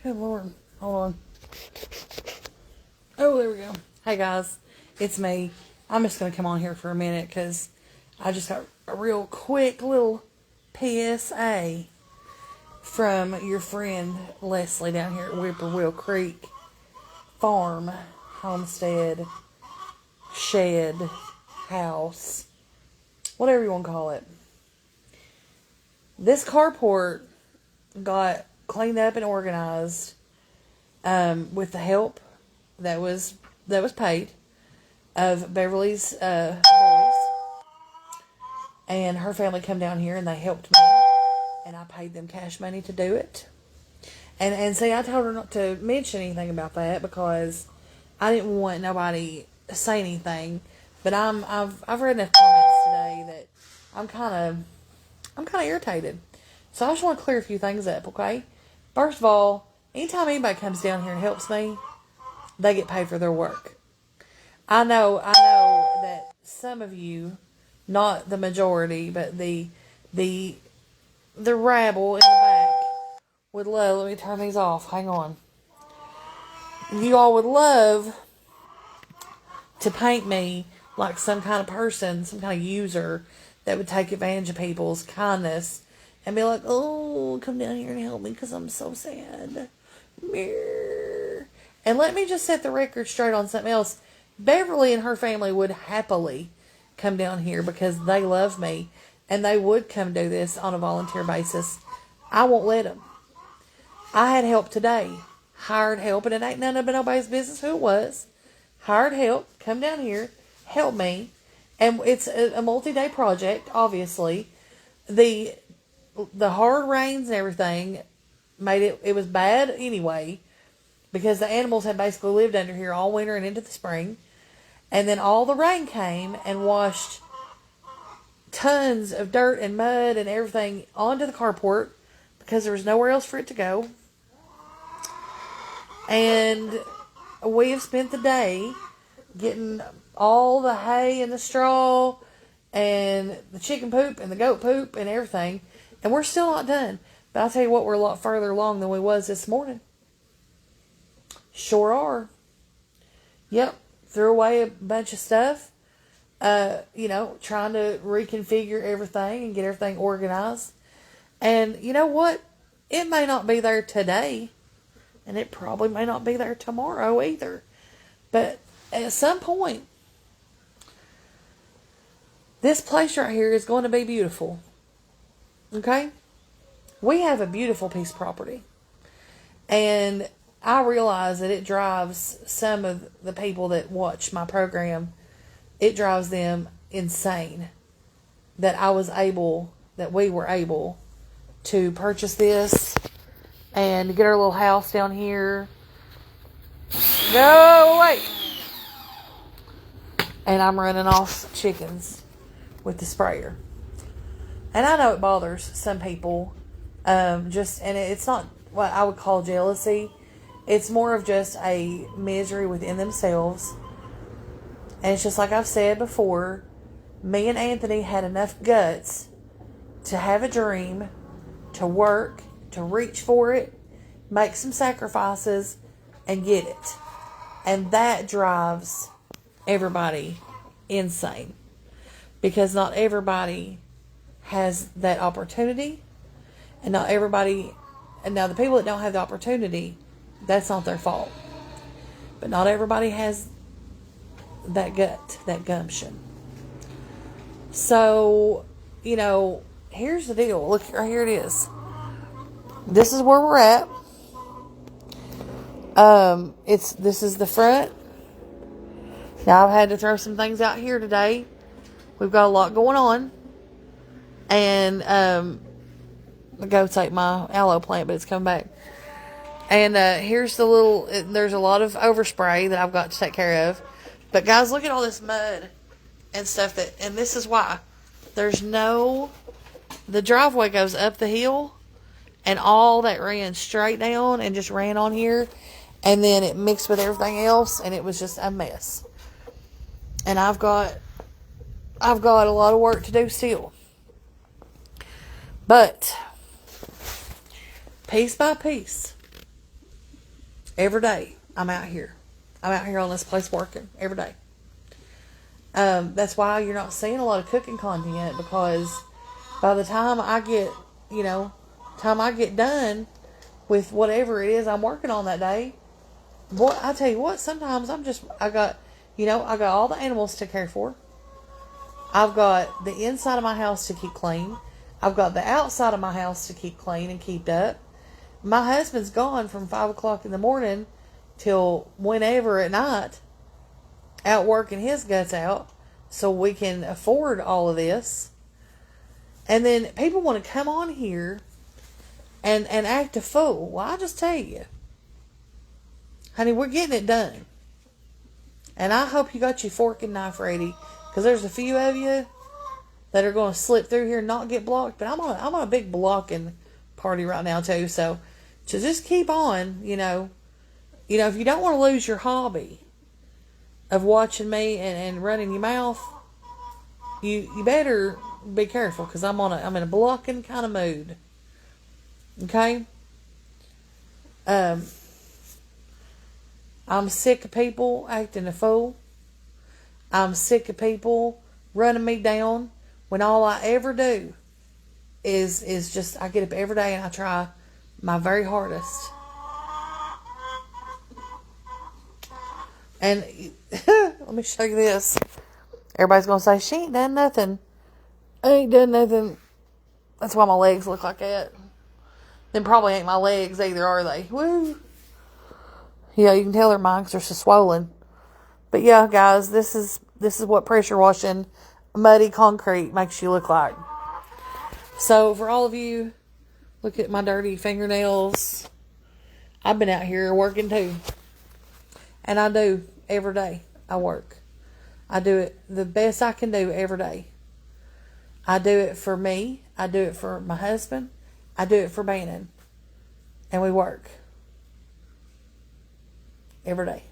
Good Lord. Hold on. Oh, there we go. Hey, guys. It's me. I'm just going to come on here for a minute because I just got a real quick little PSA from your friend Leslie down here at Whippoorwill Creek Farm, Homestead, Shed, House, whatever you want to call it. This carport got cleaned up and organized with the help that was paid of Beverly's boys, and her family come down here and they helped me, and I paid them cash money to do it. And see, I told her not to mention anything about that because I didn't want nobody to say anything. But I've read enough comments today that I'm kind of irritated. So I just want to clear a few things up, okay? First of all, anytime anybody comes down here and helps me, they get paid for their work. I know that some of you, not the majority, but the rabble in the back would love, let me turn these off, hang on. You all would love to paint me like some kind of person, some kind of user that would take advantage of people's kindness and be like, oh, come down here and help me because I'm so sad. And let me just set the record straight on something else. Beverly and her family would happily come down here because they love me and they would come do this on a volunteer basis. I won't let them. I had help today. Hired help, and it ain't none of nobody's business who it was. Hired help, come down here, help me. And it's a multi-day project, obviously. The hard rains and everything made it was bad anyway, because the animals had basically lived under here all winter and into the spring. And then all the rain came and washed tons of dirt and mud and everything onto the carport because there was nowhere else for it to go. And we have spent the day getting all the hay and the straw and the chicken poop and the goat poop and everything. And we're still not done. But I'll tell you what, we're a lot further along than we was this morning. Sure are. Yep. Threw away a bunch of stuff. Trying to reconfigure everything and get everything organized. And you know what? It may not be there today. And it probably may not be there tomorrow either. But at some point, this place right here is going to be beautiful. Okay? We have a beautiful piece of property. And I realize that it drives some of the people that watch my program, it drives them insane that we were able to purchase this and get our little house down here. Go away! And I'm running off chickens with the sprayer. And I know it bothers some people. And it's not what I would call jealousy. It's more of just a misery within themselves. And it's just like I've said before, me and Anthony had enough guts to have a dream, to work, to reach for it, make some sacrifices, and get it. And that drives everybody insane. Because not everybody has that opportunity. And now the people that don't have the opportunity, that's not their fault. But not everybody has that gut, that gumption. So, here's the deal. Look, right here it is. This is where we're at. This is the front. Now I've had to throw some things out here today. We've got a lot going on. And, the goats ate my aloe plant, but it's come back. And, here's there's a lot of overspray that I've got to take care of. But guys, look at all this mud and stuff and this is why. The driveway goes up the hill and all that ran straight down and just ran on here. And then it mixed with everything else and it was just a mess. And I've got a lot of work to do still. But piece by piece, every day. I'm out here. I'm out here on this place working every day. That's why you're not seeing a lot of cooking content, because by the time I get, done with whatever it is I'm working on that day, boy, I tell you what, sometimes I got all the animals to care for. I've got the inside of my house to keep clean. I've got the outside of my house to keep clean and keep up. My husband's gone from 5 o'clock in the morning till whenever at night, out working his guts out so we can afford all of this. And then people want to come on here and act a fool. Well, I just tell you, honey, we're getting it done. And I hope you got your fork and knife ready, because there's a few of you that are going to slip through here and not get blocked. But I'm on a big blocking party right now too. So just keep on, if you don't want to lose your hobby of watching me and running your mouth, you better be careful, because I'm in a blocking kind of mood. Okay? I'm sick of people acting a fool. I'm sick of people running me down when all I ever do is just, I get up every day and I try my very hardest. And let me show you this. Everybody's going to say, she ain't done nothing. I ain't done nothing. That's why my legs look like that. Them probably ain't my legs either, are they? Woo. Yeah, you can tell they're mine because they're so swollen. But yeah, guys, this is what pressure washing muddy concrete makes you look like. So for all of you, look at my dirty fingernails. I've been out here working too. And I do every day. I work. I do it the best I can do every day. I do it for me. I do it for my husband. I do it for Bannon. And we work. Every day.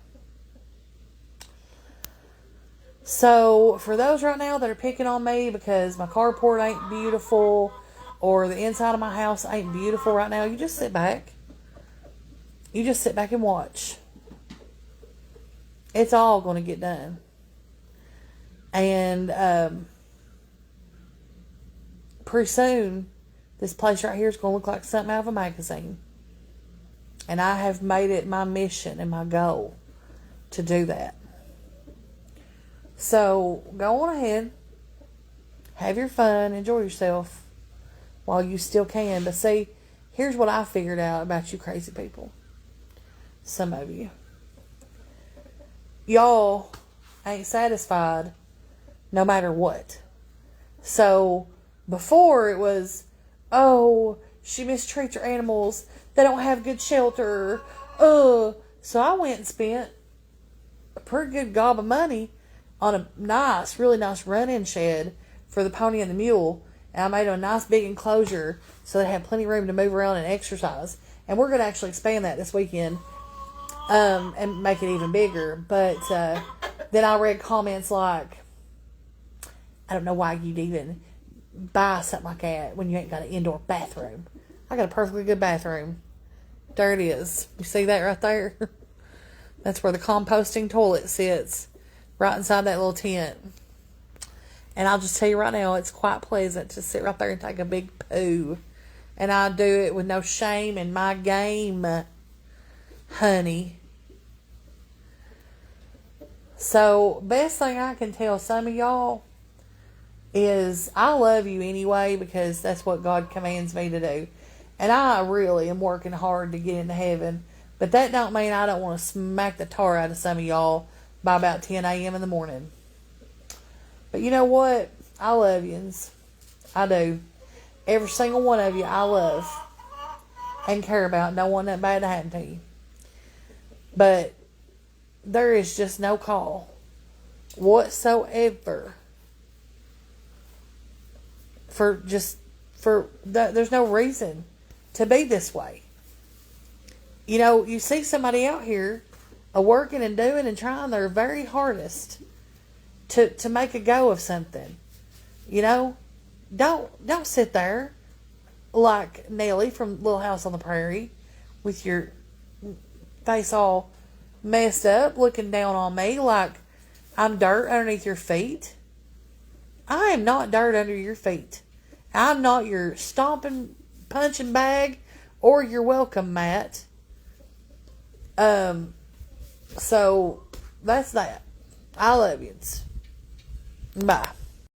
So, for those right now that are picking on me because my carport ain't beautiful or the inside of my house ain't beautiful right now, you just sit back. You just sit back and watch. It's all going to get done. And pretty soon, this place right here is going to look like something out of a magazine. And I have made it my mission and my goal to do that. So, go on ahead. Have your fun. Enjoy yourself while you still can. But see, here's what I figured out about you crazy people. Some of you. Y'all ain't satisfied no matter what. So, before it was, oh, she mistreats her animals. They don't have good shelter. So I went and spent a pretty good gob of money on a nice, really nice run-in shed for the pony and the mule. And I made a nice big enclosure so they had plenty of room to move around and exercise. And we're going to actually expand that this weekend and make it even bigger. But then I read comments like, I don't know why you'd even buy something like that when you ain't got an indoor bathroom. I got a perfectly good bathroom. There it is. You see that right there? That's where the composting toilet sits. Right inside that little tent. And I'll just tell you right now, it's quite pleasant to sit right there and take a big poo. And I do it with no shame in my game, honey. So, best thing I can tell some of y'all is I love you anyway, because that's what God commands me to do. And I really am working hard to get into heaven. But that don't mean I don't want to smack the tar out of some of y'all by about 10 a.m. in the morning. But you know what? I love yous. I do. Every single one of you I love and care about. Don't want nothing bad to happen to you. But there is just no call whatsoever there's no reason to be this way. You know, you see somebody out here working and doing and trying their very hardest to make a go of something. You know, don't sit there like Nellie from Little House on the Prairie with your face all messed up, looking down on me like I'm dirt underneath your feet. I am not dirt under your feet. I'm not your stomping, punching bag or your welcome mat. So that's that. I love yous. Bye.